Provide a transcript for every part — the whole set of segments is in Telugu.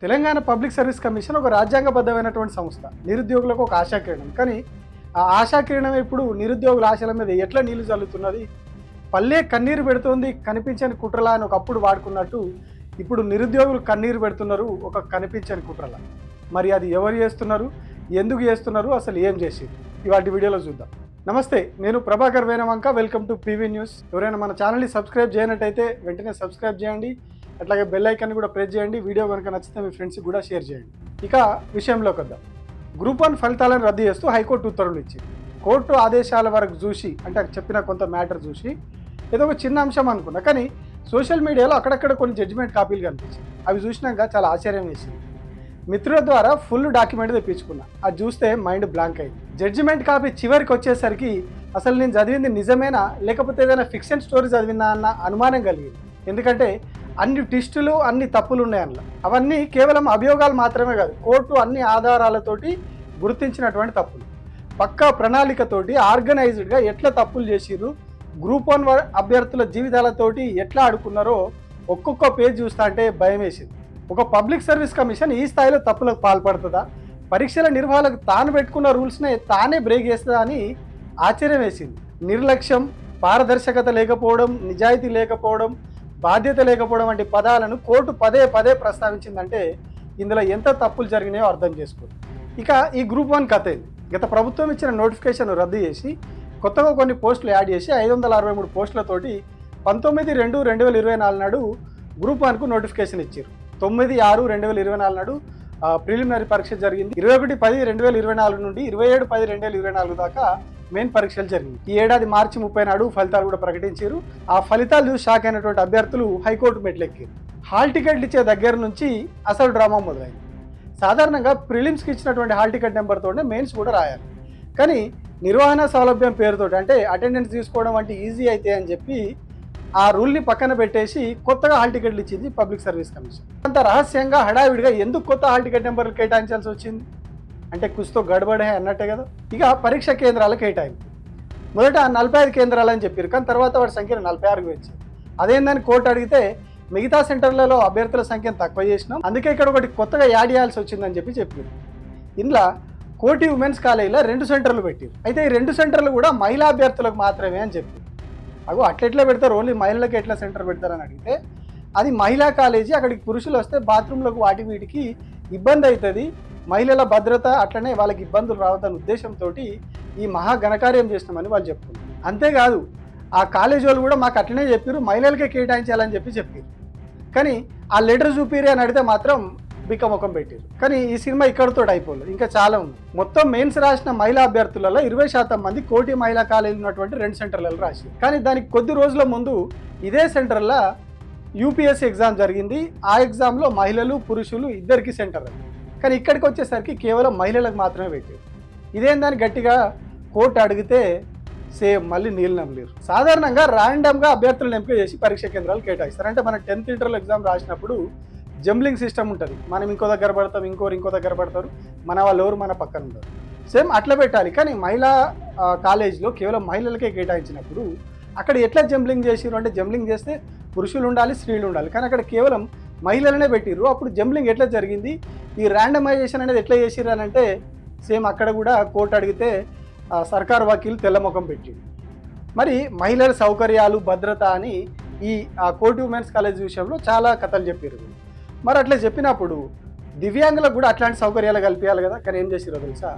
తెలంగాణ పబ్లిక్ సర్వీస్ కమిషన్ ఒక రాజ్యాంగబద్ధమైనటువంటి సంస్థ. నిరుద్యోగులకు ఒక ఆశాకిరణం. కానీ ఆ ఆశాకిరణం ఇప్పుడు నిరుద్యోగుల ఆశల మీద ఎట్లా నీళ్లు చల్లుతున్నది? పల్లె కన్నీరు పెడుతోంది కనిపించని కుట్రలా అని ఒకప్పుడు వాడుకున్నట్టు ఇప్పుడు నిరుద్యోగులు కన్నీరు పెడుతున్నారు ఒక కనిపించని కుట్రలా. మరి అది ఎవరు చేస్తున్నారు, ఎందుకు చేస్తున్నారు, అసలు ఏం చేసింది, ఇవాటి వీడియోలో చూద్దాం. నమస్తే, నేను Prabhakar Venavanka. Welcome to PV news. ఎవరైనా మన ఛానల్ని సబ్స్క్రైబ్ చేయనట్టయితే వెంటనే సబ్స్క్రైబ్ చేయండి. అట్లాగే బెల్ ఐకాన్ కూడా ప్రెస్ చేయండి. వీడియో కనుక నచ్చితే మీ ఫ్రెండ్స్కి కూడా షేర్ చేయండి. ఇక విషయంలోకి వద్దాం. గ్రూప్ 1 ఫలితాలను రద్దు చేస్తూ హైకోర్టు ఉత్తర్వులు ఇచ్చింది. కోర్టు ఆదేశాల వరకు చూసి, అంటే చెప్పిన కొంత మ్యాటర్ చూసి ఏదో ఒక చిన్న అంశం అనుకున్నా, కానీ సోషల్ మీడియాలో అక్కడక్కడ కొన్ని జడ్జిమెంట్ కాపీలు కనిపించాయి. అవి చూసినాక చాలా ఆశ్చర్యం వేసింది. మిత్రుల ద్వారా ఫుల్ డాక్యుమెంట్ తెప్పించుకున్నా. అది చూస్తే మైండ్ బ్లాంక్ అయింది. జడ్జిమెంట్ కాపీ చివరికి వచ్చేసరికి అసలు నేను చదివింది నిజమేనా లేకపోతే ఏదైనా ఫిక్షన్ స్టోరీ చదివినా అన్న అనుమానం కలిగింది. ఎందుకంటే అన్ని ట్విస్టులు, అన్ని తప్పులు ఉన్నాయి అందులో. అవన్నీ కేవలం అభియోగాలు మాత్రమే కాదు, కోర్టు అన్ని ఆధారాలతోటి గుర్తించినటువంటి తప్పులు. పక్కా ప్రణాళికతోటి ఆర్గనైజ్డ్గా ఎట్లా తప్పులు చేసిర్రు, గ్రూప్ 1 అభ్యర్థుల జీవితాలతోటి ఎట్లా ఆడుకున్నారో ఒక్కొక్క పేజ్ చూస్తా అంటే భయం వేసింది. ఒక పబ్లిక్ సర్వీస్ కమిషన్ ఈ స్థాయిలో తప్పులకు పాల్పడుతుందా? పరీక్షల నిర్వహణకు తాను పెట్టుకున్న రూల్స్నే తానే బ్రేక్ చేస్తుందా అని ఆశ్చర్యం వేసింది. నిర్లక్ష్యం, పారదర్శకత లేకపోవడం, నిజాయితీ లేకపోవడం, బాధ్యత లేకపోవడం వంటి పదాలను కోర్టు పదే పదే ప్రస్తావించిందంటే ఇందులో ఎంత తప్పులు జరిగినాయో అర్థం చేసుకోండి. ఇక ఈ గ్రూప్ 1 కథ ఏంది? గత ప్రభుత్వం ఇచ్చిన నోటిఫికేషన్ రద్దు చేసి కొత్తగా కొన్ని పోస్టులు యాడ్ చేసి 563 పోస్టులతోటి 19/2/2024 నాడు గ్రూప్ 1కు నోటిఫికేషన్ ఇచ్చారు. 9/6/2024 నాడు ప్రిలిమినరీ పరీక్ష జరిగింది. 21/10/2024 నుండి 27/10/2024 దాకా మెయిన్ పరీక్షలు జరిగింది. ఈ ఏడాది మార్చి 30 నాడు ఫలితాలు కూడా ప్రకటించారు. ఆ ఫలితాలు చూసి షాక్ అయినటువంటి అభ్యర్థులు హైకోర్టు మెట్లెక్కారు. హాల్ టికెట్లు ఇచ్చే దగ్గర నుంచి అసలు డ్రామా మొదలైంది. సాధారణంగా ప్రిలిమ్స్కి ఇచ్చినటువంటి హాల్ టికెట్ నెంబర్తోనే మెయిన్స్ కూడా రాయాలి. కానీ నిర్వహణ సౌలభ్యం పేరుతో, అంటే అటెండెన్స్ తీసుకోవడం వంటి ఈజీ అయితే అని చెప్పి ఆ రూల్ని పక్కన పెట్టేసి కొత్తగా హాల్ టికెట్లు ఇచ్చింది పబ్లిక్ సర్వీస్ కమిషన్. అంత రహస్యంగా హడావిడిగా ఎందుకు కొత్త హాల్ టికెట్ నెంబర్లు కేటాయించాల్సి వచ్చింది అంటే కుస్తో గడబడే అన్నట్టే కదా. ఇక పరీక్ష కేంద్రాల కేటాయింపు మొదట 45 కేంద్రాలు అని చెప్పారు, కానీ తర్వాత వాటి సంఖ్యను 46కు పెంచారు. అదేందని కోర్టు అడిగితే మిగతా సెంటర్లలో అభ్యర్థుల సంఖ్యను తక్కువ చేసినాం, అందుకే ఇక్కడ ఒకటి కొత్తగా యాడ్ చేయాల్సి వచ్చిందని చెప్పారు. ఇందులో కోటి ఉమెన్స్ కాలేజీలో 2 సెంటర్లు పెట్టారు. అయితే ఈ 2 సెంటర్లు కూడా మహిళా అభ్యర్థులకు మాత్రమే అని చెప్పారు. అగో అట్లెట్లా పెడతారు, ఓన్లీ మహిళలకు ఎట్లా సెంటర్ పెడతారని అడిగితే అది మహిళా కాలేజీ, అక్కడికి పురుషులు వస్తే బాత్రూంలకు వాటి వీటికి ఇబ్బంది అవుతుంది, మహిళల భద్రత అట్లనే వాళ్ళకి ఇబ్బందులు రావద్దన్న ఉద్దేశంతో ఈ మహా ఘనకార్యం చేసినామని వాళ్ళు చెప్తున్నారు. అంతేకాదు ఆ కాలేజీ వాళ్ళు కూడా మాకు అట్లనే చెప్పారు, మహిళలకే కేటాయించాలని చెప్పారు. కానీ ఆ లెటర్ చూపిరి అని అడిగితే మాత్రం బిక్కముఖం పెట్టారు. కానీ ఈ సినిమా ఇక్కడితో అయిపోలేదు, ఇంకా చాలా ఉంది. మొత్తం మెయిన్స్ రాసిన మహిళా అభ్యర్థులలో 20% మంది కోటి మహిళా కాలేజీలు ఉన్నటువంటి 2 సెంటర్లలో రాశారు. కానీ దానికి కొద్ది రోజుల ముందు ఇదే సెంటర్లో యూపీఎస్సీ ఎగ్జామ్ జరిగింది. ఆ ఎగ్జామ్లో మహిళలు పురుషులు ఇద్దరికి సెంటర్ అది. కానీ ఇక్కడికి వచ్చేసరికి కేవలం మహిళలకు మాత్రమే పెట్టారు. ఇదేందని గట్టిగా కోర్టు అడిగితే సేమ్ మళ్ళీ నీళ్ళు నమ్మలేరు. సాధారణంగా ర్యాండమ్గా అభ్యర్థులను ఎంపిక చేసి పరీక్ష కేంద్రాలు కేటాయిస్తారు. అంటే మన 10th ఇంటర్లో ఎగ్జామ్ రాసినప్పుడు జంబ్లింగ్ సిస్టమ్ ఉంటుంది. మనం ఇంకో దగ్గర పడతాం, ఇంకో దగ్గర పడతారు, మన వాళ్ళు ఎవరు మన పక్కన ఉంటారు. సేమ్ అట్లా పెట్టాలి. కానీ మహిళా కాలేజీలో కేవలం మహిళలకే కేటాయించినప్పుడు అక్కడ ఎట్లా జంబ్లింగ్ చేసిరు అంటే, జంబ్లింగ్ చేస్తే పురుషులు ఉండాలి, స్త్రీలు ఉండాలి, కానీ అక్కడ కేవలం మహిళలనే పెట్టిర్రు. అప్పుడు జంబ్లింగ్ ఎట్లా జరిగింది, ఈ ర్యాండమైజేషన్ అనేది ఎట్లా చేసిర్రు అని అంటే సేమ్ అక్కడ కూడా కోర్టు అడిగితే సర్కారు వకీలు తెల్లముఖం పెట్టిండు. మరి మహిళల సౌకర్యాలు, భద్రత అని ఈ కోటి ఉమెన్స్ కాలేజ్ విషయంలో చాలా కథలు చెప్పారు. మరి అట్లా చెప్పినప్పుడు దివ్యాంగులకు కూడా అట్లాంటి సౌకర్యాలు కల్పించాలి కదా. కానీ ఏం చేసిరో తెలుసా,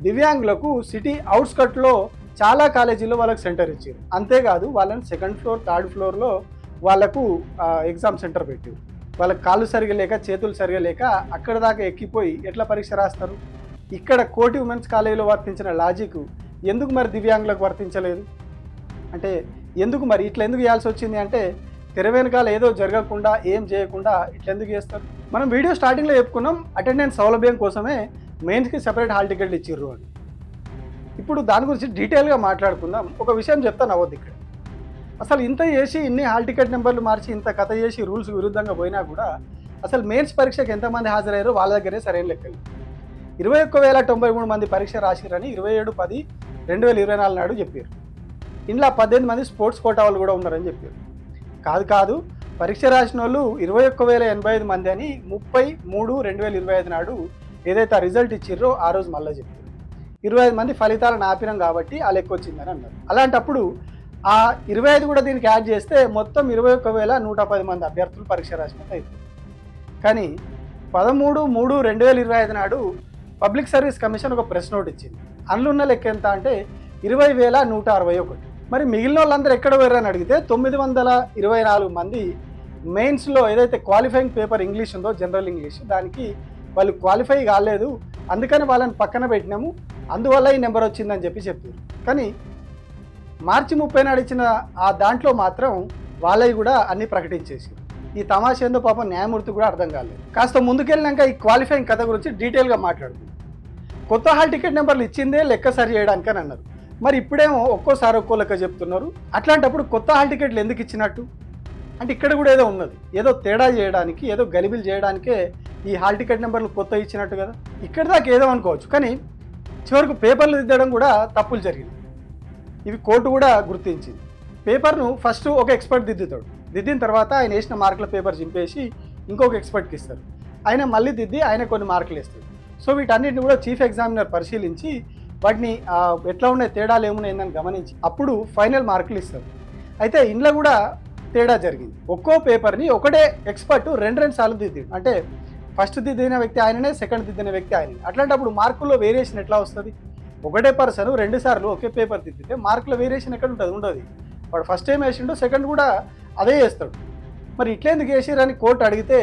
దివ్యాంగులకు సిటీ అవుట్స్కట్లో చాలా కాలేజీల్లో వాళ్ళకి సెంటర్ ఇచ్చారు. అంతేకాదు వాళ్ళని 2nd ఫ్లోర్ 3rd ఫ్లోర్లో వాళ్ళకు ఎగ్జామ్ సెంటర్ పెట్టారు. వాళ్ళకి కాళ్ళు సరిగా లేక, చేతులు సరిగా లేక అక్కడ దాకా ఎక్కిపోయి ఎట్లా పరీక్ష రాస్తారు? ఇక్కడ కోటి ఉమెన్స్ కాలేజీలో వర్తించిన లాజిక్ ఎందుకు మరి దివ్యాంగులకు వర్తించలేదు అంటే, ఎందుకు మరి ఇట్లా ఎందుకు చేయాల్సి వచ్చింది అంటే, తెర వెనకాల ఏదో జరగకుండా, ఏం చేయకుండా ఇట్లా ఎందుకు చేస్తారు? మనం వీడియో స్టార్టింగ్లో చెప్పుకున్నాం, అటెండెన్స్ సౌలభ్యం కోసమే మెయిన్స్కి సెపరేట్ హాల్ టికెట్లు ఇచ్చిర్రు అని. ఇప్పుడు దాని గురించి డీటెయిల్గా మాట్లాడుకుందాం. ఒక విషయం చెప్తాను అవ్వద్దు ఇక్కడ. అసలు ఇంత చేసి, ఇన్ని హాల్ టికెట్ నెంబర్లు మార్చి, ఇంత కథ చేసి, రూల్స్ విరుద్ధంగా పోయినా కూడా అసలు మెయిన్స్ పరీక్షకు ఎంతమంది హాజరయ్యారో వాళ్ళ దగ్గరే సరైన లెక్కలు. 21,093 మంది పరీక్ష రాసిరని 27/10/2024 నాడు చెప్పారు. ఇంట్లో 18 మంది స్పోర్ట్స్ కోటా వాళ్ళు కూడా ఉన్నారని చెప్పారు. కాదు పరీక్ష రాసిన వాళ్ళు 21,085 మంది అని 30/3/2025 నాడు ఏదైతే ఆ రిజల్ట్ ఇచ్చిర్రో ఆ రోజు మళ్ళీ చెప్పారు. 25 మంది ఫలితాలను ఆపినాం కాబట్టి ఆ లెక్క వచ్చిందని అన్నారు. అలాంటప్పుడు ఆ 25 కూడా దీనికి యాడ్ చేస్తే మొత్తం 21,110 మంది అభ్యర్థులు పరీక్ష రాసినట్టు అయిపోయింది. కానీ 13/3/2025 నాడు పబ్లిక్ సర్వీస్ కమిషన్ ఒక ప్రెస్ నోట్ ఇచ్చింది. అందులో ఉన్న లెక్క ఎంత అంటే 20,161. మరి మిగిలిన వాళ్ళందరూ ఎక్కడ పోయారని అడిగితే 924 మంది మెయిన్స్లో ఏదైతే క్వాలిఫైయింగ్ పేపర్ ఇంగ్లీష్ ఉందో జనరల్ ఇంగ్లీష్ దానికి వాళ్ళు క్వాలిఫై కాలేదు, అందుకని వాళ్ళని పక్కన పెట్టినాము, అందువల్ల ఈ నెంబర్ వచ్చిందని చెప్పారు. కానీ మార్చి 30 నాడు ఇచ్చిన ఆ దాంట్లో మాత్రం వాళ్ళవి కూడా అన్ని ప్రకటించేసి ఈ తమాషా ఏందో పాపం న్యాయమూర్తి కూడా అర్థం కాలేదు. కాస్త ముందుకెళ్ళినాక ఈ క్వాలిఫైయింగ్ కథ గురించి డీటెయిల్గా మాట్లాడుతుంది. కొత్త హాల్ టికెట్ నెంబర్లు ఇచ్చిందే లెక్క సరి చేయడానికని అన్నారు. మరి ఇప్పుడేమో ఒక్కోసారి ఒక్కో లెక్క చెప్తున్నారు. అట్లాంటప్పుడు కొత్త హాల్ టికెట్లు ఎందుకు ఇచ్చినట్టు అంటే ఇక్కడ కూడా ఏదో ఉన్నది, ఏదో తేడా చేయడానికి, ఏదో గలిబిలు చేయడానికే ఈ హాల్ టికెట్ నెంబర్లు కొత్త ఇచ్చినట్టు కదా. ఇక్కడ దాకా ఏదో అనుకోవచ్చు, కానీ చివరికి పేపర్లు దిద్దడం కూడా తప్పులు జరిగింది. ఇవి కోర్టు కూడా గుర్తించింది. పేపర్ను ఫస్ట్ ఒక ఎక్స్పర్ట్ దిద్దుతాడు, దిద్దిన తర్వాత ఆయన వేసిన మార్కుల పేపర్ చింపేసి ఇంకొక ఎక్స్పర్ట్కి ఇస్తారు, ఆయన మళ్ళీ దిద్ది ఆయన కొన్ని మార్కులు ఇస్తాడు. సో వీటన్నిటిని కూడా చీఫ్ ఎగ్జామినర్ పరిశీలించి వాటిని ఎట్లా ఉన్నాయి తేడాలు ఏమున్నాయిందని గమనించి అప్పుడు ఫైనల్ మార్కులు ఇస్తారు. అయితే ఇంట్లో కూడా తేడా జరిగింది. ఒక్కో పేపర్ని ఒకటే ఎక్స్పర్ట్ రెండు సార్లు దిద్దాడు. అంటే ఫస్ట్ దిద్దిన వ్యక్తి ఆయననే, సెకండ్ దిద్దిన వ్యక్తి ఆయననే. అట్లాంటప్పుడు మార్కుల్లో వేరియేషన్ ఎట్లా వస్తుంది? ఒకటే పర్సన్ 2 సార్లు ఒకే పేపర్ దిద్దితే మార్కుల వేరియేషన్ ఎక్కడ ఉంటుంది? ఉండదు. వాడు ఫస్ట్ టైం వేసిండో సెకండ్ కూడా అదే వేస్తాడు. మరి ఇట్లెందుకు వేసిరని కోర్టు అడిగితే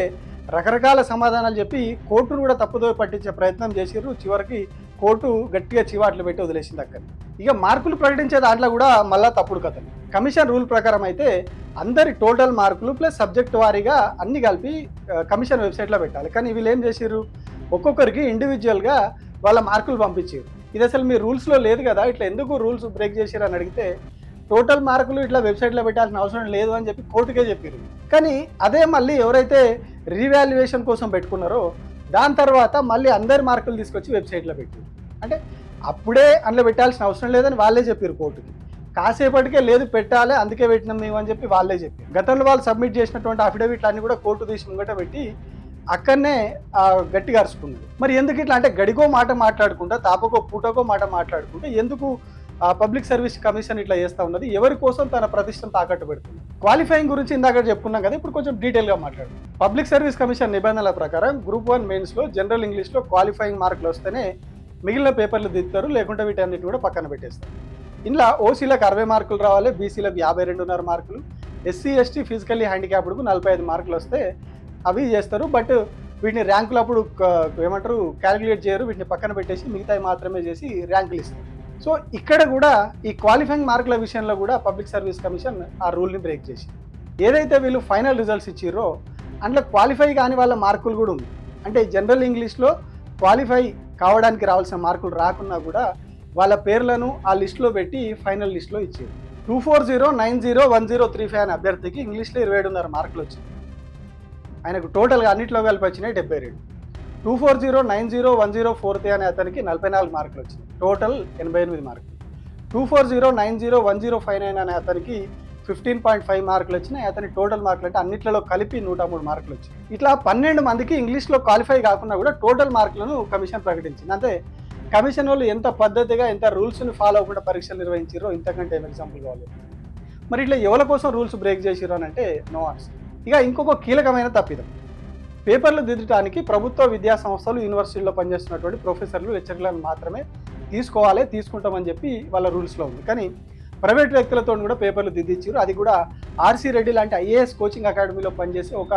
రకరకాల సమాధానాలు చెప్పి కోర్టును కూడా తప్పుదో పట్టించే ప్రయత్నం చేసిర్రు. చివరికి కోర్టు గట్టిగా చివాట్లు పెట్టి వదిలేసింది అక్కడ. ఇక మార్కులు ప్రకటించే దాంట్లో కూడా మళ్ళీ తప్పుడు కథలు. కమిషన్ రూల్ ప్రకారం అయితే అందరి టోటల్ మార్కులు ప్లస్ సబ్జెక్ట్ వారీగా అన్ని కలిపి కమిషన్ వెబ్సైట్లో పెట్టాలి. కానీ వీళ్ళు ఏం చేసిర్రు, ఒక్కొక్కరికి ఇండివిజువల్గా వాళ్ళ మార్కులు పంపించారు. ఇది అసలు మీ రూల్స్లో లేదు కదా, ఇట్లా ఎందుకు రూల్స్ బ్రేక్ చేసిర్రు అని అడిగితే టోటల్ మార్కులు ఇట్లా వెబ్సైట్లో పెట్టాల్సిన అవసరం లేదు అని చెప్పి కోర్టుకే చెప్పారు. కానీ అదే మళ్ళీ ఎవరైతే రీవాల్యుయేషన్ కోసం పెట్టుకున్నారో దాని తర్వాత మళ్ళీ అందరి మార్కులు తీసుకొచ్చి వెబ్సైట్లో పెట్టారు. అంటే అప్పుడే అందులో పెట్టాల్సిన అవసరం లేదని వాళ్ళే చెప్పారు కోర్టుకి. కాసేపటికే లేదు పెట్టాలి, అందుకే పెట్టినాం మేము అని చెప్పి వాళ్ళే చెప్పారు. గతంలో వాళ్ళు సబ్మిట్ చేసినటువంటి అఫిడవిట్లు అన్ని కూడా కోర్టు తీసి ముంగట పెట్టి అక్కడనే గట్టిగా అరుచుకున్నారు. మరి ఎందుకు ఇట్లా అంటే గడికో మాట మాట్లాడుకుంటా, తాపకో పూటకో మాట మాట్లాడుకుంటే ఎందుకు పబ్లిక్ సర్వీస్ కమిషన్ ఇట్లా చేస్తూ ఉన్నది? ఎవరి కోసం తన ప్రతిష్టను తాకట్టు పెడుతుంది? క్వాలిఫైయింగ్ గురించి ఇందాక చెప్పుకున్నాం కదా, ఇప్పుడు కొంచెం డీటెయిల్గా మాట్లాడు. పబ్లిక్ సర్వీస్ కమిషన్ నిబంధనల ప్రకారం గ్రూప్ 1 మెయిన్స్లో జనరల్ ఇంగ్లీష్లో క్వాలిఫైయింగ్ మార్కులు వస్తేనే మిగిలిన పేపర్లు దిద్దుతారు, లేకుంటే వీటన్నిటిని కూడా పక్కన పెట్టేస్తారు. ఇంట్లో ఓసీలకు 60 మార్కులు రావాలి, బీసీలకు 52.5 మార్కులు, ఎస్సీ ఎస్టీ ఫిజికల్లీ హ్యాండిక్యాప్డ్కు 45 మార్కులు వస్తే అవి చేస్తారు. బట్ వీటిని ర్యాంకులు అప్పుడు ఏమంటారు క్యాలిక్యులేట్ చేయరు, వీటిని పక్కన పెట్టేసి మిగతాయి మాత్రమే చేసి ర్యాంకులు ఇస్తారు. సో ఇక్కడ కూడా ఈ క్వాలిఫైయింగ్ మార్కుల విషయంలో కూడా పబ్లిక్ సర్వీస్ కమిషన్ ఆ రూల్ని బ్రేక్ చేసి ఏదైతే వీళ్ళు ఫైనల్ రిజల్ట్స్ ఇచ్చిర్రో అందులో క్వాలిఫై కాని వాళ్ళ మార్కులు కూడా ఉంది. అంటే జనరల్ ఇంగ్లీష్లో క్వాలిఫై కావడానికి రావాల్సిన మార్కులు రాకున్నా కూడా వాళ్ళ పేర్లను ఆ లిస్టులో పెట్టి ఫైనల్ లిస్టులో ఇచ్చారు. 240901035 అనే అభ్యర్థికి ఇంగ్లీష్లో 27.5 మార్కులు వచ్చింది. ఆయనకు టోటల్గా అన్నింటిలో కలిపి వచ్చినాయి 72. 240901043 అనే అతనికి 44 మార్కులు వచ్చినాయి, టోటల్ 88 మార్కులు. 240901059 అనే అతనికి 15.5 మార్కులు వచ్చినాయి, అతని టోటల్ మార్కులు అంటే అన్నిట్లలో కలిపి 103 మార్కులు వచ్చినాయి. ఇట్లా 12 మందికి ఇంగ్లీష్లో క్వాలిఫై కాకుండా కూడా టోటల్ మార్కులను కమిషన్ ప్రకటించింది. అంటే కమిషన్ వాళ్ళు ఎంత పద్ధతిగా ఎంత రూల్స్ని ఫాలో అవ్వకుండా పరీక్షలు నిర్వహించారో ఇంతకంటే ఏం ఎగ్జాంపుల్ కావాలి. మరి ఇట్లా ఎవరి కోసం రూల్స్ బ్రేక్ చేసిరో అని అంటే నో ఆన్సర్. ఇక ఇంకొక కీలకమైన తప్పిదం, పేపర్లు దిద్దడానికి ప్రభుత్వ విద్యా సంస్థలు యూనివర్సిటీల్లో పనిచేస్తున్నటువంటి ప్రొఫెసర్లు లెక్చరర్లను మాత్రమే తీసుకుంటామని చెప్పి వాళ్ళ రూల్స్లో ఉంది. కానీ ప్రైవేట్ వ్యక్తులతో కూడా పేపర్లు దిద్దించారు. అది కూడా ఆర్సీ రెడ్డి లాంటి ఐఏఎస్ కోచింగ్ అకాడమీలో పనిచేసి ఒక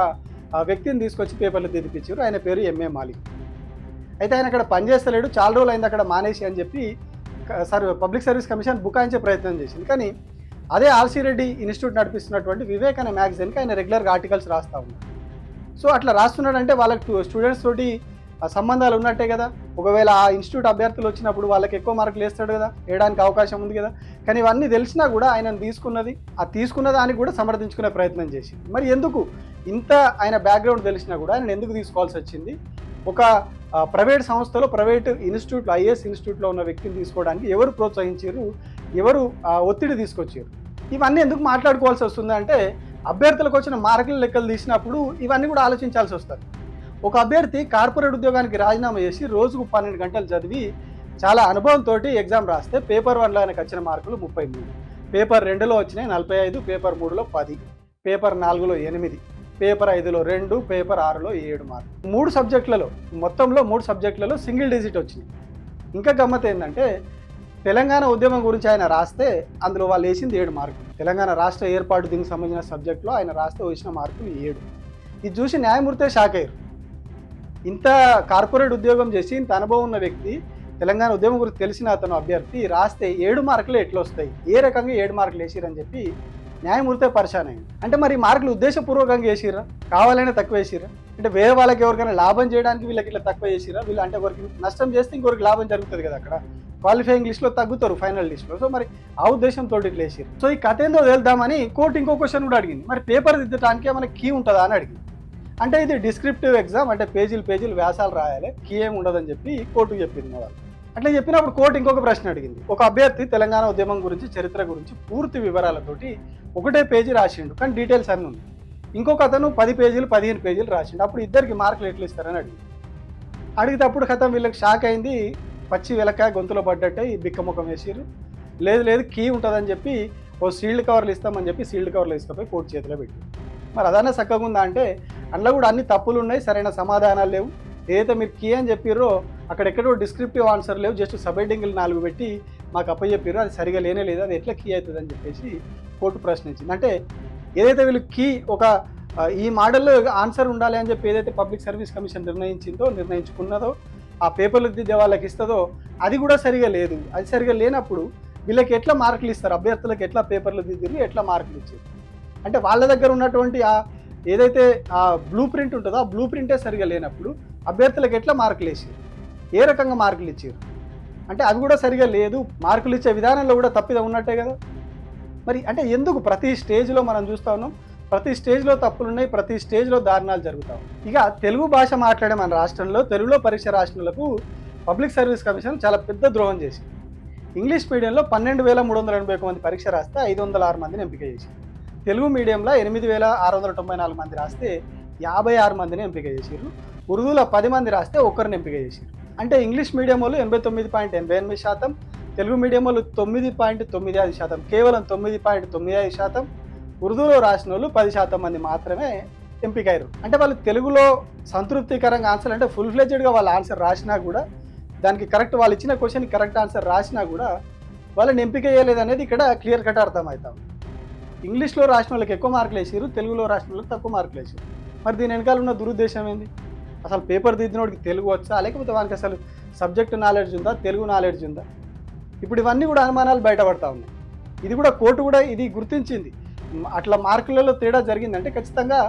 వ్యక్తిని తీసుకొచ్చి పేపర్లు దిద్దిపించారు. ఆయన పేరు ఎంఏ మాలిక్. అయితే ఆయన అక్కడ పనిచేస్తలేడు, చాలా రోజులు అయింది అక్కడ మానేసి అని చెప్పి పబ్లిక్ సర్వీస్ కమిషన్ బుకాయించే ప్రయత్నం చేసింది. కానీ అదే ఆర్సీ రెడ్డి ఇన్స్టిట్యూట్ నడిపిస్తున్నటువంటి వివేక్ అనే మ్యాగజైన్కి ఆయన రెగ్యులర్గా ఆర్టికల్స్ రాస్తూ ఉన్నారు. సో అట్లా రాస్తున్నాడంటే వాళ్ళకి స్టూడెంట్స్ తోటి సంబంధాలు ఉన్నట్టే కదా. ఒకవేళ ఆ ఇన్స్టిట్యూట్ అభ్యర్థులు వచ్చినప్పుడు వాళ్ళకి ఎక్కువ మార్కులు వేస్తాడు కదా, వేయడానికి అవకాశం ఉంది కదా. కానీ ఇవన్నీ తెలిసినా కూడా ఆయన తీసుకున్న దానికి కూడా సమర్థించుకునే ప్రయత్నం చేసి మరి ఎందుకు ఇంత ఆయన బ్యాక్గ్రౌండ్ తెలిసినా కూడా ఆయన ఎందుకు తీసుకోవాల్సి వచ్చింది? ఒక ప్రైవేట్ సంస్థలో ప్రైవేట్ ఇన్స్టిట్యూట్లో ఐఏఎస్ ఇన్స్టిట్యూట్లో ఉన్న వ్యక్తిని తీసుకోవడానికి ఎవరు ప్రోత్సహించారు, ఎవరు ఒత్తిడి తీసుకొచ్చారు? ఇవన్నీ ఎందుకు మాట్లాడుకోవాల్సి వస్తుంది అంటే అభ్యర్థులకు వచ్చిన మార్కుల లెక్కలు తీసినప్పుడు ఇవన్నీ కూడా ఆలోచించాల్సి వస్తుంది. ఒక అభ్యర్థి కార్పొరేట్ ఉద్యోగానికి రాజీనామా చేసి రోజుకు 12 గంటలు చదివి చాలా అనుభవంతో ఎగ్జామ్ రాస్తే పేపర్ 1లో ఆయనకు వచ్చిన మార్కులు 33, పేపర్ 2లో వచ్చినాయి 45, పేపర్ 3లో 10, పేపర్ 4లో 8, పేపర్ 5లో 2, పేపర్ 6లో 7 మార్కులు. 3 సబ్జెక్టులలో మొత్తంలో 3 సబ్జెక్టులలో సింగిల్ డిజిట్ వచ్చినాయి. ఇంకా గమ్మత్ ఏంటంటే తెలంగాణ ఉద్యమం గురించి ఆయన రాస్తే అందులో వాళ్ళు వేసింది 7 మార్కులు. తెలంగాణ రాష్ట్ర ఏర్పాటు దీనికి సంబంధించిన సబ్జెక్టులో ఆయన రాస్తే వచ్చిన మార్కులు 7. ఇది చూసి న్యాయమూర్తే షాక్ అయ్యారు. ఇంత కార్పొరేట్ ఉద్యోగం చేసి ఇంత అనుభవం ఉన్న వ్యక్తి, తెలంగాణ ఉద్యమం గురించి తెలిసిన అతను అభ్యర్థి రాస్తే 7 మార్కులు ఎట్లా వస్తాయి, ఏ రకంగా 7 మార్కులు వేసిరని చెప్పి న్యాయమూర్తే పరిశాన్ అయ్యింది. అంటే మరి మార్కులు ఉద్దేశపూర్వకంగా వేసిరా, కావాలనే తక్కువ వేసిరా, అంటే వేరే వాళ్ళకి ఎవరికైనా లాభం చేయడానికి వీళ్ళకి ఇట్లా తక్కువ చేసిరా, వీళ్ళు అంటే ఒకరికి నష్టం చేస్తే ఇంకొకరికి లాభం జరుగుతుంది కదా, అక్కడ క్వాలిఫైయింగ్ లిస్ట్లో తగ్గుతారు ఫైనల్ లిస్ట్లో. సో మరి ఆ ఉద్దేశంతో ఇట్లా వేసారు. సో ఈ కథ ఏందో వెళ్దామని కోర్టు ఇంకో క్వశ్చన్ కూడా అడిగింది, మరి పేపర్ దిద్దడానికి ఏమైనా కీ ఉంటుందా అని అడిగింది. అంటే ఇది డిస్క్రిప్టివ్ ఎగ్జామ్, అంటే పేజీలు వ్యాసాలు రాయాలి, కీ ఏమి ఉండదని చెప్పి కోర్టుకు చెప్పింది వాళ్ళు. అట్లా చెప్పినప్పుడు కోర్టు ఇంకొక ప్రశ్న అడిగింది. ఒక అభ్యర్థి తెలంగాణ ఉద్యమం గురించి, చరిత్ర గురించి పూర్తి వివరాలతోటి ఒకటే పేజీ రాసిండు, కానీ డీటెయిల్స్ అన్నీ ఉంది. ఇంకొక అతను 10 పేజీలు 15 పేజీలు రాసిండు. అప్పుడు ఇద్దరికి మార్కులు ఎట్లా ఇస్తారని అడిగితే అప్పుడు కథ వీళ్ళకి షాక్ అయింది. పచ్చి వెలకాయ గొంతులో పడ్డట్టే ఈ బిక్కముఖం వేసిరు. లేదు కీ ఉంటుందని చెప్పి ఓ సీల్డ్ కవర్లు ఇస్తామని చెప్పి సీల్డ్ కవర్లు తీసుకుపోయి కోర్టు చేతిలో పెట్టి, మరి అదన్నా చక్కగా ఉందా అంటే అందులో కూడా అన్ని తప్పులు ఉన్నాయి, సరైన సమాధానాలు లేవు. ఏదైతే మీరు కీ అని చెప్పిర్రో అక్కడెక్కడో డిస్క్రిప్టివ్ ఆన్సర్ లేవు, జస్ట్ సబ్ హెడ్డింగ్లు 4 పెట్టి మాకు అప్పచెప్పిర్రో అది సరిగా లేనే లేదు, అది ఎట్లా కీ అవుతుంది అని చెప్పేసి కోర్టు ప్రశ్నించింది. అంటే ఏదైతే వీళ్ళు కీ ఒక ఈ మోడల్లో ఆన్సర్ ఉండాలి అని చెప్పి ఏదైతే పబ్లిక్ సర్వీస్ కమిషన్ నిర్ణయించుకున్నదో, ఆ పేపర్లు దిద్దే వాళ్ళకి ఇస్తుందో అది కూడా సరిగా లేదు. అది సరిగా లేనప్పుడు వీళ్ళకి ఎట్లా మార్కులు ఇస్తారు, అభ్యర్థులకు ఎట్లా పేపర్లు దిద్దిరు, ఎట్లా మార్కులు ఇచ్చారు. అంటే వాళ్ళ దగ్గర ఉన్నటువంటి ఏదైతే ఆ బ్లూ ప్రింట్ ఉంటుందో ఆ బ్లూ ప్రింటే సరిగా లేనప్పుడు అభ్యర్థులకు ఎట్లా మార్కులు వేసారు, ఏ రకంగా మార్కులు ఇచ్చారు, అంటే అవి కూడా సరిగా లేదు. మార్కులు ఇచ్చే విధానంలో కూడా తప్పిదం ఉన్నట్టే కదా. మరి అంటే ఎందుకు ప్రతి స్టేజ్లో మనం చూస్తూ ఉన్నాం, ప్రతి స్టేజ్లో తప్పులున్నాయి, ప్రతి స్టేజ్లో దారుణాలు జరుగుతాం. ఇక తెలుగు భాష మాట్లాడే మన రాష్ట్రంలో తెలుగులో పరీక్ష రాష్ట్రాలకు పబ్లిక్ సర్వీస్ కమిషన్ చాలా పెద్ద ద్రోహం చేసింది. ఇంగ్లీష్ మీడియంలో 12,381 మంది పరీక్ష రాస్తే 506 మందిని ఎంపిక చేసింది. తెలుగు మీడియంలో 8,694 మంది రాస్తే 56 మందిని ఎంపిక చేశారు. ఉర్దూలో 10 మంది రాస్తే ఒకరిని ఎంపిక చేశారు. అంటే ఇంగ్లీష్ మీడియం వాళ్ళు 89.88%, తెలుగు మీడియం వాళ్ళు 9.95%, కేవలం 9.95%. ఉర్దూలో రాసిన వాళ్ళు 10% మంది మాత్రమే ఎంపికయ్యారు. అంటే వాళ్ళు తెలుగులో సంతృప్తికరంగా ఆన్సర్, అంటే ఫుల్ ఫ్లెడ్జ్డ్గా వాళ్ళ ఆన్సర్ రాసినా కూడా, దానికి కరెక్ట్ వాళ్ళు ఇచ్చిన క్వశ్చన్ కరెక్ట్ ఆన్సర్ రాసినా కూడా వాళ్ళని ఎంపిక చేయలేదు అనేది ఇక్కడ క్లియర్ కట్ అర్థమవుతాం. ఇంగ్లీష్లో రాసిన వాళ్ళకి ఎక్కువ మార్కులు వేసారు, తెలుగులో రాసిన వాళ్ళకి తక్కువ మార్కులు వేసారు. మరి దీని వెనకాల ఉన్న దురుద్దేశం ఏంది? అసలు పేపర్ దిద్దినోడికి తెలుగు వచ్చా, లేకపోతే వానికి అసలు సబ్జెక్ట్ నాలెడ్జ్ ఉందా, తెలుగు నాలెడ్జ్ ఉందా? ఇప్పుడు ఇవన్నీ కూడా అనుమానాలు బయటపడతా ఉన్నాయి. ఇది కూడా కోర్టు కూడా ఇది గుర్తించింది. అట్లా మార్కులలో తేడా జరిగిందంటే ఖచ్చితంగా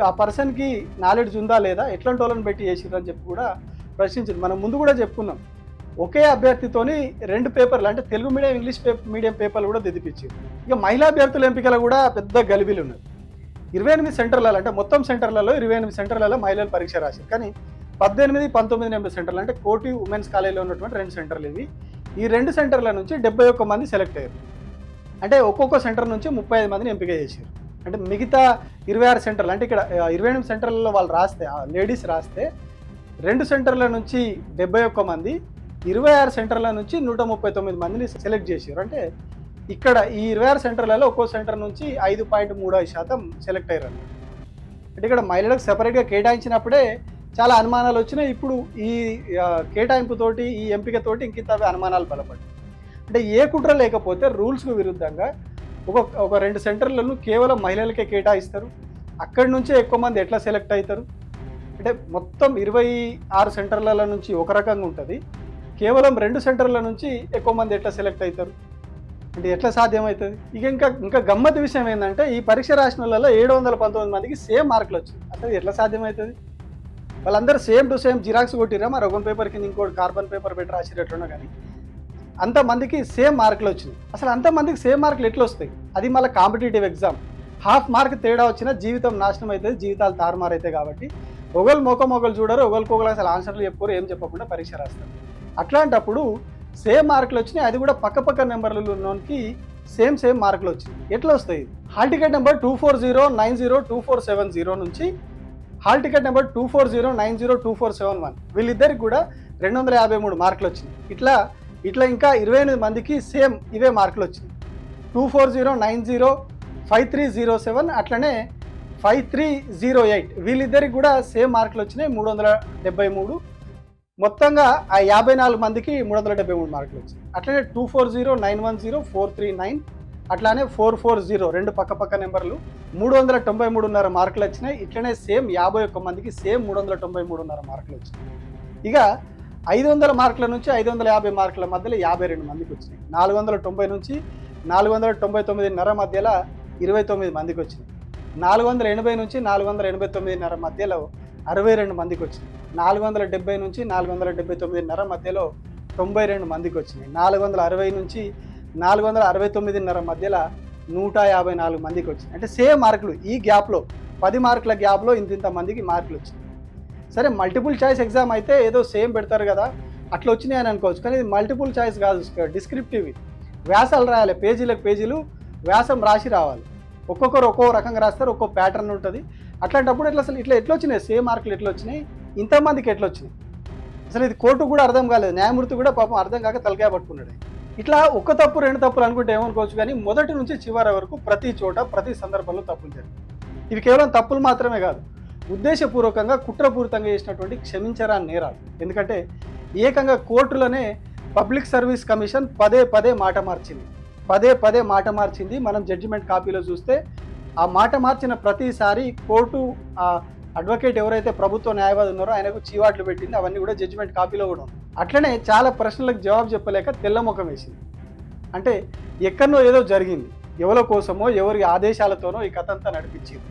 ఆ పర్సన్కి నాలెడ్జ్ ఉందా లేదా, ఎట్లాంటి వాళ్ళని పెట్టి చేసిర్రు అని చెప్పి కూడా ప్రశ్నించింది. మనం ముందు కూడా చెప్పుకున్నాం, ఒకే అభ్యర్థితోని 2 పేపర్లు, అంటే తెలుగు మీడియం ఇంగ్లీష్ మీడియం పేపర్లు కూడా దిద్దిపించారు. ఇక మహిళా అభ్యర్థుల ఎంపికలు కూడా పెద్ద గలిబిలు ఉన్నది. 28 సెంటర్లలో, అంటే మొత్తం సెంటర్లలో 28 సెంటర్లలో మహిళలు పరీక్ష రాశారు. కానీ 18, 19 సెంటర్లు, అంటే కోటి ఉమెన్స్ కాలేజీలో ఉన్నటువంటి 2 సెంటర్లు ఇవి. ఈ 2 సెంటర్ల నుంచి 71 మంది సెలెక్ట్ అయ్యారు. అంటే ఒక్కొక్క సెంటర్ నుంచి 35 మందిని ఎంపిక చేశారు. అంటే మిగతా 26 సెంటర్లు, అంటే ఇక్కడ 28 సెంటర్లలో వాళ్ళు రాస్తే, లేడీస్ రాస్తే 2 సెంటర్ల నుంచి 71 మంది, 26 సెంటర్ల నుంచి 139 మందిని సెలెక్ట్ చేశారు. అంటే ఇక్కడ ఈ 26 సెంటర్లలో ఒక్కో సెంటర్ నుంచి 5.35% సెలెక్ట్ అయ్యారు. అంటే ఇక్కడ మహిళలకు సెపరేట్గా కేటాయించినప్పుడే చాలా అనుమానాలు వచ్చినాయి. ఇప్పుడు ఈ కేటాయింపుతోటి, ఈ ఎంపికతోటి ఇంకింత అనుమానాలు బలపడ్డాయి. అంటే ఏ కుట్ర లేకపోతే రూల్స్కు విరుద్ధంగా ఒక 2 సెంటర్లను కేవలం మహిళలకే కేటాయిస్తారు. అక్కడి నుంచే ఎక్కువ మంది ఎట్లా సెలెక్ట్ అవుతారు? అంటే మొత్తం 26 సెంటర్ల నుంచి ఒక రకంగా ఉంటుంది, కేవలం 2 సెంటర్ల నుంచి ఎక్కువ మంది ఎట్లా సెలెక్ట్ అవుతారు? అంటే ఎట్లా సాధ్యమవుతుంది? ఇంకా గమ్మత్తు విషయం ఏంటంటే ఈ పరీక్ష రాసిన వాళ్ళలో 719 మందికి సేమ్ మార్కులు వచ్చింది. అసలు ఎట్లా సాధ్యమవుతుంది? వాళ్ళందరూ సేమ్ టు సేమ్ జిరాక్స్ కొట్టిరా, మరి ఒక పేపర్ కింద ఇంకోటి కార్బన్ పేపర్ పెట్టి రాసినట్లున్నా, కానీ అంతమందికి సేమ్ మార్కులు వచ్చినాయి. అసలు అంతమందికి సేమ్ మార్కులు ఎట్లా వస్తాయి? అది మళ్ళీ కాంపిటేటివ్ ఎగ్జామ్, హాఫ్ మార్క్ తేడా వచ్చినా జీవితం నాశనం అవుతుంది, జీవితాలు తారుమారైతాయి. కాబట్టి ఒకళ్ళు మొక్కలు చూడరు, ఒకరికి అసలు ఆన్సర్లు చెప్పుకోరు, ఏం చెప్పకుండా పరీక్ష రాస్తారు. అట్లాంటప్పుడు సేమ్ మార్కులు వచ్చినాయి, అది కూడా పక్క నెంబర్లలోకి సేమ్ మార్కులు వచ్చినాయి. ఎట్లా వస్తాయి? హాల్ టికెట్ నెంబర్ 2409024770 నుంచి హాల్ టికెట్ నెంబర్ 2409024711 వీళ్ళిద్దరికి కూడా 253 మార్కులు వచ్చినాయి. ఇట్లా ఇంకా 28 మందికి సేమ్ ఇవే మార్కులు వచ్చినాయి. 2409053007 అట్లనే 5308 వీళ్ళిద్దరికి కూడా సేమ్ మార్కులు వచ్చినాయి 373. మొత్తంగా ఆ 54 మందికి 373 మార్కులు వచ్చినాయి. అట్లనే 2409104339 అట్లానే 440 రెండు పక్క నెంబర్లు 393.5 మార్కులు వచ్చినాయి. ఇట్లనే సేమ్ 51 మందికి సేమ్ 393.5 మార్కులు వచ్చినాయి. ఇక 500 మార్కుల నుంచి 550 మార్కుల మధ్యలో 52 మందికి వచ్చినాయి. 490 నుంచి 499.5 మధ్యలో 29 మందికి వచ్చినాయి. 480 నుంచి 489.5 మధ్యలో 62 మందికి వచ్చినాయి. 470 నుంచి 479.5 మధ్యలో 92 మందికి వచ్చినాయి. 460 నుంచి 469.5 మధ్యలో 154 మందికి వచ్చినాయి. అంటే సేమ్ మార్కులు ఈ గ్యాప్లో 10 మార్కుల గ్యాప్లో ఇంత మందికి మార్కులు వచ్చినాయి. సరే, మల్టిపుల్ చాయిస్ ఎగ్జామ్ అయితే ఏదో సేమ్ పెడతారు కదా అట్లా వచ్చినాయి అని అనుకోవచ్చు. కానీ ఇది మల్టిపుల్ చాయిస్ కాదు, డిస్క్రిప్టివ్. వ్యాసాలు రాయాలి, పేజీలు వ్యాసం రాసి రావాలి. ఒక్కొక్కరు ఒక్కో రకంగా రాస్తారు, ఒక్కో ప్యాటర్న్ ఉంటుంది. అట్లాంటప్పుడు ఎట్లా వచ్చినాయి సేమ్ మార్కులు ఎట్లా వచ్చినాయి, ఇంతమందికి ఎట్లా వచ్చినాయి? అసలు ఇది కోర్టు కూడా అర్థం కాలేదు, న్యాయమూర్తి కూడా పాపం అర్థం కాక తలకాయ పట్టుకున్నాడు. ఇట్లా ఒక్క తప్పు 2 తప్పులు అనుకుంటే ఏమనుకోవచ్చు, కానీ మొదటి నుంచి చివరి వరకు ప్రతి చోట ప్రతి సందర్భంలో తప్పులు జరిగాయి. ఇవి కేవలం తప్పులు మాత్రమే కాదు, ఉద్దేశపూర్వకంగా కుట్రపూరితంగా చేసినటువంటి క్షమించరాని నేరాలు. ఎందుకంటే ఏకంగా కోర్టులోనే పబ్లిక్ సర్వీస్ కమిషన్ పదే మాట మార్చింది. మనం జడ్జిమెంట్ కాపీలో చూస్తే ఆ మాట మార్చిన ప్రతిసారి కోర్టు అడ్వకేట్ ఎవరైతే ప్రభుత్వ న్యాయవాది ఉన్నారో ఆయనకు చీవాట్లు పెట్టింది. అవన్నీ కూడా జడ్జిమెంట్ కాపీలో కూడా ఉంది. అట్లనే చాలా ప్రశ్నలకు జవాబు చెప్పలేక తెల్లముఖం వేసింది. అంటే ఎక్కడనో ఏదో జరిగింది, ఎవరి కోసమో ఎవరి ఆదేశాలతోనో ఈ కథ అంతా నడిపించింది.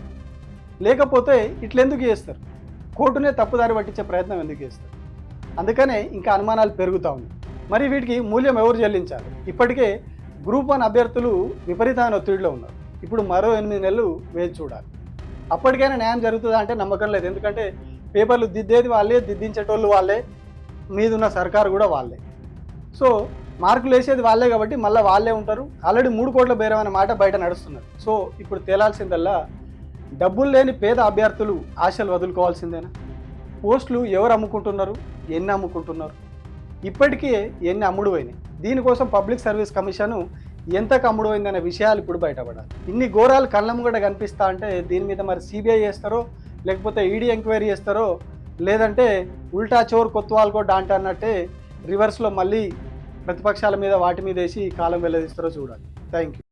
లేకపోతే ఇట్లెందుకు చేస్తారు? కోర్టునే తప్పుదారి పట్టించే ప్రయత్నం ఎందుకు చేస్తారు? అందుకనే ఇంకా అనుమానాలు పెరుగుతూ ఉన్నాయి. మరి వీటికి మూల్యం ఎవరు చెల్లించాలి? ఇప్పటికే గ్రూప్ 1 అభ్యర్థులు విపరీతమైన ఒత్తిడిలో ఉన్నారు. ఇప్పుడు మరో 8 నెలలు వేచి చూడాలి. అప్పటికైనా న్యాయం జరుగుతుందా అంటే నమ్మకం లేదు. ఎందుకంటే పేపర్లు దిద్దేది వాళ్ళే, దిద్దించేటోళ్ళు వాళ్ళే, మీదున్న సర్కారు కూడా వాళ్ళే. సో మార్కులు వేసేది వాళ్ళే కాబట్టి మళ్ళీ వాళ్ళే ఉంటారు. ఆల్రెడీ 3 కోట్ల బేరం అనే మాట బయట నడుస్తున్నారు. సో ఇప్పుడు తేలాల్సిందల్లా డబ్బులు లేని పేద అభ్యర్థులు ఆశలు వదులుకోవాల్సిందేనా? పోస్టులు ఎవరు అమ్ముకుంటున్నారు, ఎన్ని అమ్ముకుంటున్నారు, ఇప్పటికీ ఎన్ని అమ్ముడు పోయినాయి? దీనికోసం పబ్లిక్ సర్వీస్ కమిషన్ ఎంతకు అమ్ముడు పోయిందనే విషయాలు ఇప్పుడు బయటపడాలి. ఇన్ని ఘోరాలు కళ్ళము కూడా కనిపిస్తా అంటే దీని మీద మరి సిబిఐ చేస్తారో, లేకపోతే ఈడీ ఎంక్వైరీ చేస్తారో, లేదంటే ఉల్టా చోర్ కొత్వాల్ కూడా అంటే అన్నట్టే రివర్స్లో మళ్ళీ ప్రతిపక్షాల మీద వాటి మీద వేసి కాలం వెల్లదిస్తారో చూడాలి. Thank you.